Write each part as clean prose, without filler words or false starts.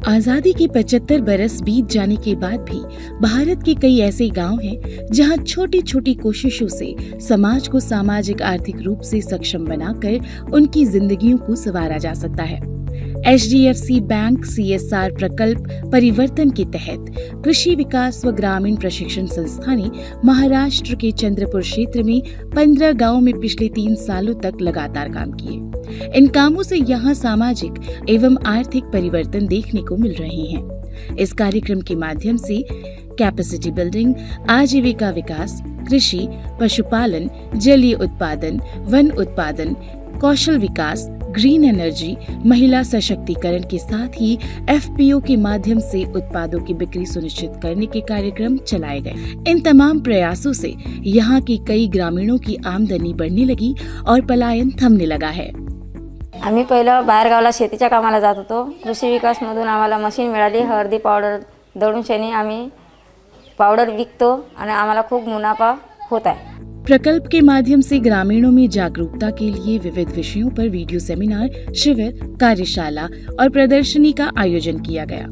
आजादी के 75 बरस बीत जाने के बाद भी भारत के कई ऐसे गांव हैं जहां छोटी छोटी कोशिशों से समाज को सामाजिक आर्थिक रूप से सक्षम बनाकर उनकी जिंदगियों को संवारा जा सकता है। HDFC बैंक CSR प्रकल्प परिवर्तन के तहत कृषि विकास व ग्रामीण प्रशिक्षण संस्था ने महाराष्ट्र के चंद्रपुर क्षेत्र में 15 गांवों में पिछले 3 सालों तक लगातार काम किए। इन कामों से यहां सामाजिक एवं आर्थिक परिवर्तन देखने को मिल रहे हैं। इस कार्यक्रम के माध्यम से कैपेसिटी बिल्डिंग, आजीविका विकास, कृषि, पशुपालन, जलीय उत्पादन, वन उत्पादन, कौशल विकास, ग्रीन एनर्जी, महिला सशक्तिकरण के साथ ही FPO के माध्यम से उत्पादों की बिक्री सुनिश्चित करने के कार्यक्रम चलाए गए। इन तमाम प्रयासों से यहाँ के कई ग्रामीणों की आमदनी बढ़ने लगी और पलायन थमने लगा है। आम्ही पहिलं बाहेरगावला शेतीच्या कामाला जात होतो। कृषी विकासमधून आम्हाला मशीन मिळाली। हळदी पावडर दळून शेणी आम्ही पावडर विकतो आणि आम्हाला खूप मुनाफा होत आहे। प्रकल्प के माध्यम से ग्रामीणों में जागरूकता के लिए विविध विषयों पर वीडियो सेमिनार, शिविर, कार्यशाला और प्रदर्शनी का आयोजन किया गया।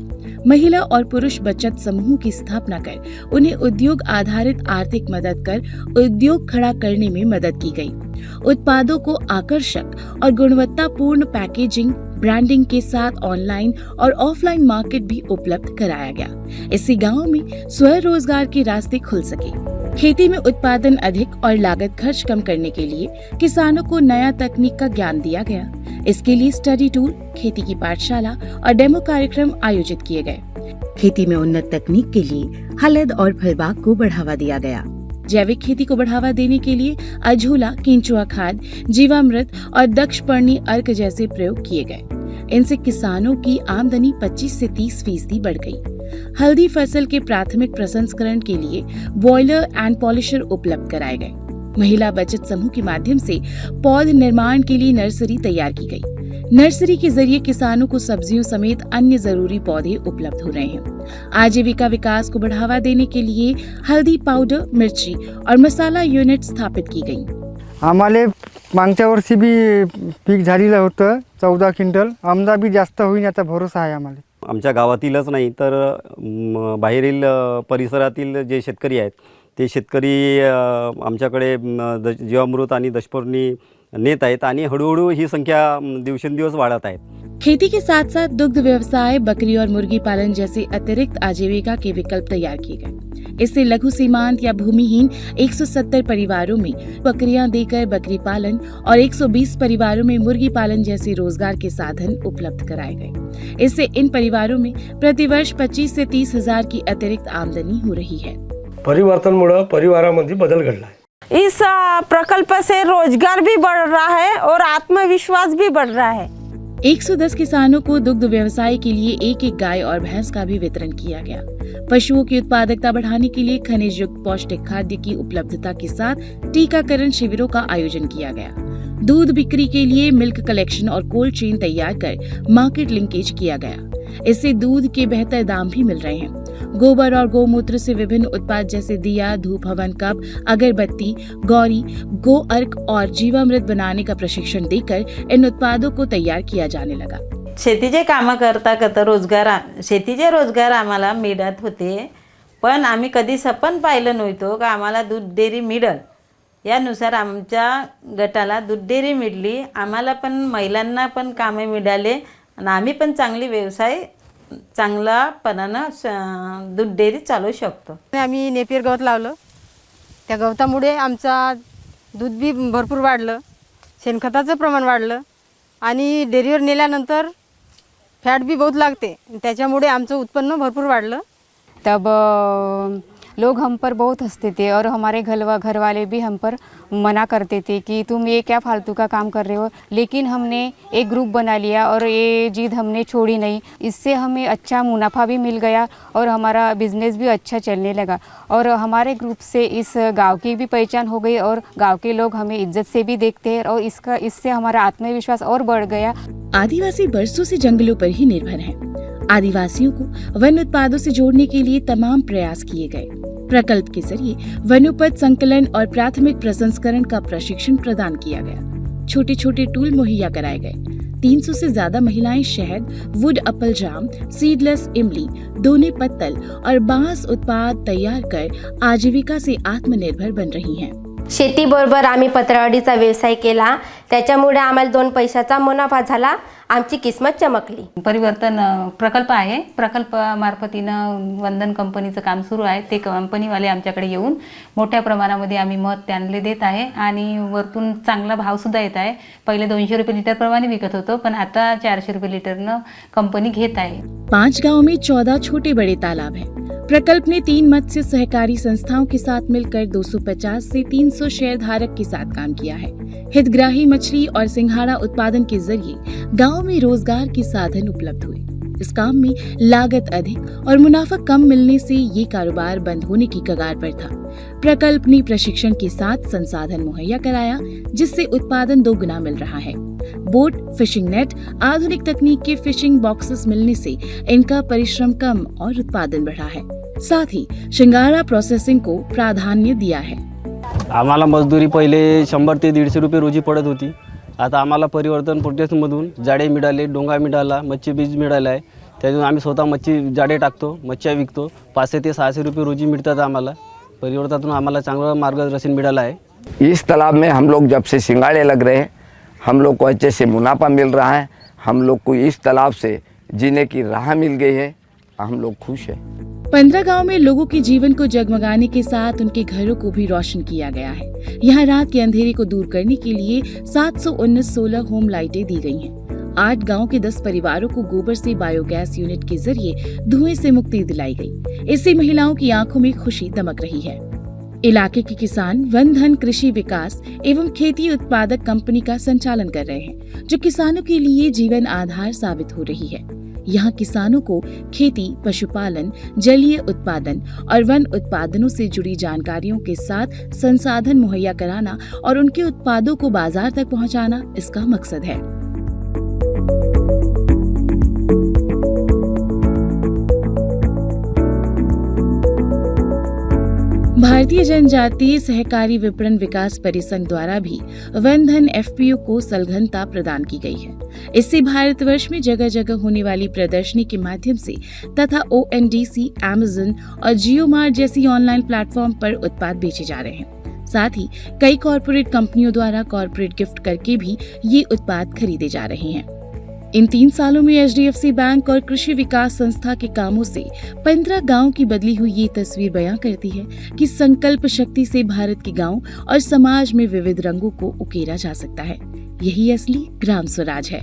महिला और पुरुष बचत समूह की स्थापना कर उन्हें उद्योग आधारित आर्थिक मदद कर उद्योग खड़ा करने में मदद की गई। उत्पादों को आकर्षक और गुणवत्तापूर्ण पैकेजिंग, ब्रांडिंग के साथ ऑनलाइन और ऑफलाइन मार्केट भी उपलब्ध कराया गया। इससे गांव में स्वरोजगार के रास्ते खुल सके। खेती में उत्पादन अधिक और लागत खर्च कम करने के लिए किसानों को नया तकनीक का ज्ञान दिया गया। इसके लिए स्टडी टूर, खेती की पाठशाला और डेमो कार्यक्रम आयोजित किए गए। खेती में उन्नत तकनीक के लिए हलद और फलबाग को बढ़ावा दिया गया। जैविक खेती को बढ़ावा देने के लिए अझोला, केंचुआ खाद, जीवामृत और दक्ष पर्णी अर्क जैसे प्रयोग किए गए। इनसे किसानों की आमदनी 25 से 30% बढ़ गई। हल्दी फसल के प्राथमिक प्रसंस्करण के लिए बॉयलर एंड पॉलिशर उपलब्ध कराए गए। महिला बचत समूह के माध्यम से पौध निर्माण के लिए नर्सरी तैयार की गई। नर्सरी के जरिए किसानों को सब्जियों समेत अन्य जरूरी पौधे उपलब्ध हो रहे हैं। आजीविका विकास को बढ़ावा देने के लिए हल्दी पाउडर, मिर्ची और मसाला युनिट स्थापित की गई। आम्हाला मागच्या वर्षी बी पीक झालेलं होतं 14 क्विंटल। आमदा बी जास्त होईल याचा भरोसा आहे आम्हाला। आमच्या गावातीलच नाही तर बाहेरील परिसरातील जे शेतकरी आहेत ते शेतकरी आमच्याकडे जीवामृत आणि दशपर्णी नेत आहेत आणि हळूहळू ही संख्या दिवसेंदिवस वाढत आहे। खेती के साथ साथ दुग्ध व्यवसाय, बकरी और मुर्गी पालन जैसे अतिरिक्त आजीविका के विकल्प तैयार किए गए। इससे लघु सीमांत या भूमिहीन 170 परिवारों में बकरियां देकर बकरी पालन और 120 परिवारों में मुर्गी पालन जैसे रोजगार के साधन उपलब्ध कराए गए। इससे इन परिवारों में प्रतिवर्ष 25 से 30 हजार की अतिरिक्त आमदनी हो रही है। परिवर्तनमुळे परिवारामध्ये बदल घडला है। इस प्रकल्प से रोजगार भी बढ़ रहा है और आत्मविश्वास भी बढ़ रहा है। 110 किसानों को दुग्ध व्यवसाय के लिए एक एक गाय और भैंस का भी वितरण किया गया। पशुओं की उत्पादकता बढ़ाने के लिए खनिज युक्त पौष्टिक खाद्य की उपलब्धता के साथ टीकाकरण शिविरों का आयोजन किया गया। दूध बिक्री के लिए मिल्क कलेक्शन और कोल्ड चेन तैयार कर मार्केट लिंकेज किया गया। इससे दूध के बेहतर दाम भी मिल रहे हैं। गोबर और गौमूत्र से विभिन्न उत्पाद जैसे दिया, धूप हवन कप, अगरबत्ती, गौरी, गो अर्क और जीवामृत बनाने का प्रशिक्षण देकर इन उत्पादों को तैयार किया जाने लगा। शेतीचे कामं करता करता शेतीचे रोजगार आम्हाला मिळत होते, पण आम्ही कधी सपन पाहिलं नव्हतं का आम्हाला दूध डेअरी मिळेल। यानुसार आमच्या गटाला दूध डेअरी मिळाली। आम्हाला पण महिलांना पण कामे मिळाले आणि आम्ही पण चांगली व्यवसाय चांगल्यापणानं दूध डेअरी चालवू शकतो। आम्ही नेपियर गवत लावलं। त्या गवतामुळे आमचा दूध बी भरपूर वाढलं, शेणखताचं प्रमाण वाढलं आणि डेअरीवर नेल्यानंतर फॅट भी बहुत लागते, त्याच्यामुळे आमचं उत्पन्न भरपूर वाढलं। तब लोग हम पर बहुत हंसते थे और हमारे घर वाले भी हम पर मना करते थे कि तुम ये क्या फालतू का काम कर रहे हो, लेकिन हमने एक ग्रुप बना लिया और ये जिद हमने छोड़ी नहीं। इससे हमें अच्छा मुनाफा भी मिल गया और हमारा बिजनेस भी अच्छा चलने लगा और हमारे ग्रुप से इस गांव की भी पहचान हो गई और गांव के लोग हमें इज्जत से भी देखते हैं और इससे हमारा आत्मविश्वास और बढ़ गया। आदिवासी बरसों से जंगलों पर ही निर्भर हैं। आदिवासियों को वन उत्पादों से जोड़ने के लिए तमाम प्रयास किए गए। प्रकल्प के जरिए वनोपज संकलन और प्राथमिक प्रसंस्करण का प्रशिक्षण प्रदान किया गया। छोटे छोटे टूल मुहैया कराए गए। 300 से ज्यादा महिलाएं शहद, वुड एप्पल जाम, सीडलेस इमली, दोने पत्तल और बांस उत्पाद तैयार कर आजीविका से आत्मनिर्भर बन रही हैं। शेतीबरोबर आम्ही पत्रावडीचा व्यवसाय केला, त्याच्यामुळे आम्हाला 2 पैशाचा मुनाफा झाला, आमची किस्मत चमकली। परिवर्तन प्रकल्प आहे, प्रकल्पामार्फतीनं वंदन कंपनीचं काम सुरू आहे। ते कंपनीवाले आमच्याकडे येऊन मोठ्या प्रमाणामध्ये आम्ही मध त्यांना देत आहे आणि वरतून चांगला भावसुद्धा येत आहे। पहिले 200 रुपये लीटर प्रमाणे विकत होतो, पण आता 400 रुपये लीटरनं कंपनी घेत आहे। 5 गाँव में 14 छोटे बड़े तालाब हैं। प्रकल्प ने 3 मत्स्य सहकारी संस्थाओं के साथ मिलकर 250 से 300 शेयरधारक के साथ काम किया है। हितग्राही मछली और सिंघाड़ा उत्पादन के जरिए गांव में रोजगार के साधन उपलब्ध हुए। इस काम में लागत अधिक और मुनाफा कम मिलने से ये कारोबार बंद होने की कगार पर था। प्रकल्प ने प्रशिक्षण के साथ संसाधन मुहैया कराया, जिससे उत्पादन 2 गुना मिल रहा है। बोट, फिशिंग नेट, आधुनिक तकनीक के फिशिंग बॉक्सेस मिलने से इनका परिश्रम कम और उत्पादन बढ़ा है। साथ ही शिंगाड़ा प्रोसेसिंग को प्राधान्य दिया है। आम्हाला मजदूरी पहिले 100 ते 150 रुपये रोजी पडत होती। आता आम्हाला परिवर्तन प्रोजेक्टमधून जाडे मिळाले, डोंगा मिळाला, मच्छी बीज मिळालं आहे। त्यातून आम्ही स्वतः मच्छी जाडे टाकतो, मच्छ्या विकतो। 500 ते 600 रुपये रोजी मिळतात आम्हाला। परिवर्तनातून आम्हाला चांगलं मार्गदर्शन मिळालं आहे। इस तालाब में हम लोग जब से सिंगाड़े लग रहे हैं, हम लोग को अच्छे से मुनाफा मिल रहा है। हम लोग को इस तालाब से जीने की राह मिल गई है, हम लोग खुश हैं। 15 गांव में लोगों के जीवन को जगमगाने के साथ उनके घरों को भी रोशन किया गया है। यहाँ रात के अंधेरे को दूर करने के लिए 719 सोलर होम लाइटें दी गई हैं। 8 गांव के 10 परिवारों को गोबर से बायोगैस यूनिट के जरिए धुएं से मुक्ति दिलाई गई। इससे महिलाओं की आंखों में खुशी दमक रही है। इलाके के किसान वनधन कृषि विकास एवं खेती उत्पादक कंपनी का संचालन कर रहे हैं, जो किसानों के लिए जीवन आधार साबित हो रही है। यहाँ किसानों को खेती, पशुपालन, जलीय उत्पादन और वन उत्पादनों से जुड़ी जानकारियों के साथ संसाधन मुहैया कराना और उनके उत्पादों को बाजार तक पहुँचाना इसका मकसद है। भारतीय जनजातीय सहकारी विपणन विकास परिसंघ द्वारा भी वनधन एफपीओ को सलघनता प्रदान की गई है। इससे भारतवर्ष में जगह जगह होने वाली प्रदर्शनी के माध्यम से तथा ओएनडीसी, अमेज़न और जियो मार्ट जैसी ऑनलाइन प्लेटफॉर्म पर उत्पाद बेचे जा रहे हैं। साथ ही कई कॉरपोरेट कंपनियों द्वारा कॉरपोरेट गिफ्ट करके भी ये उत्पाद खरीदे जा रहे हैं। इन 3 सालों में एचडीएफसी बैंक और कृषि विकास संस्था के कामों से 15 गांव की बदली हुई ये तस्वीर बयां करती है कि संकल्प शक्ति से भारत के गांव और समाज में विविध रंगों को उकेरा जा सकता है। यही असली ग्राम स्वराज है।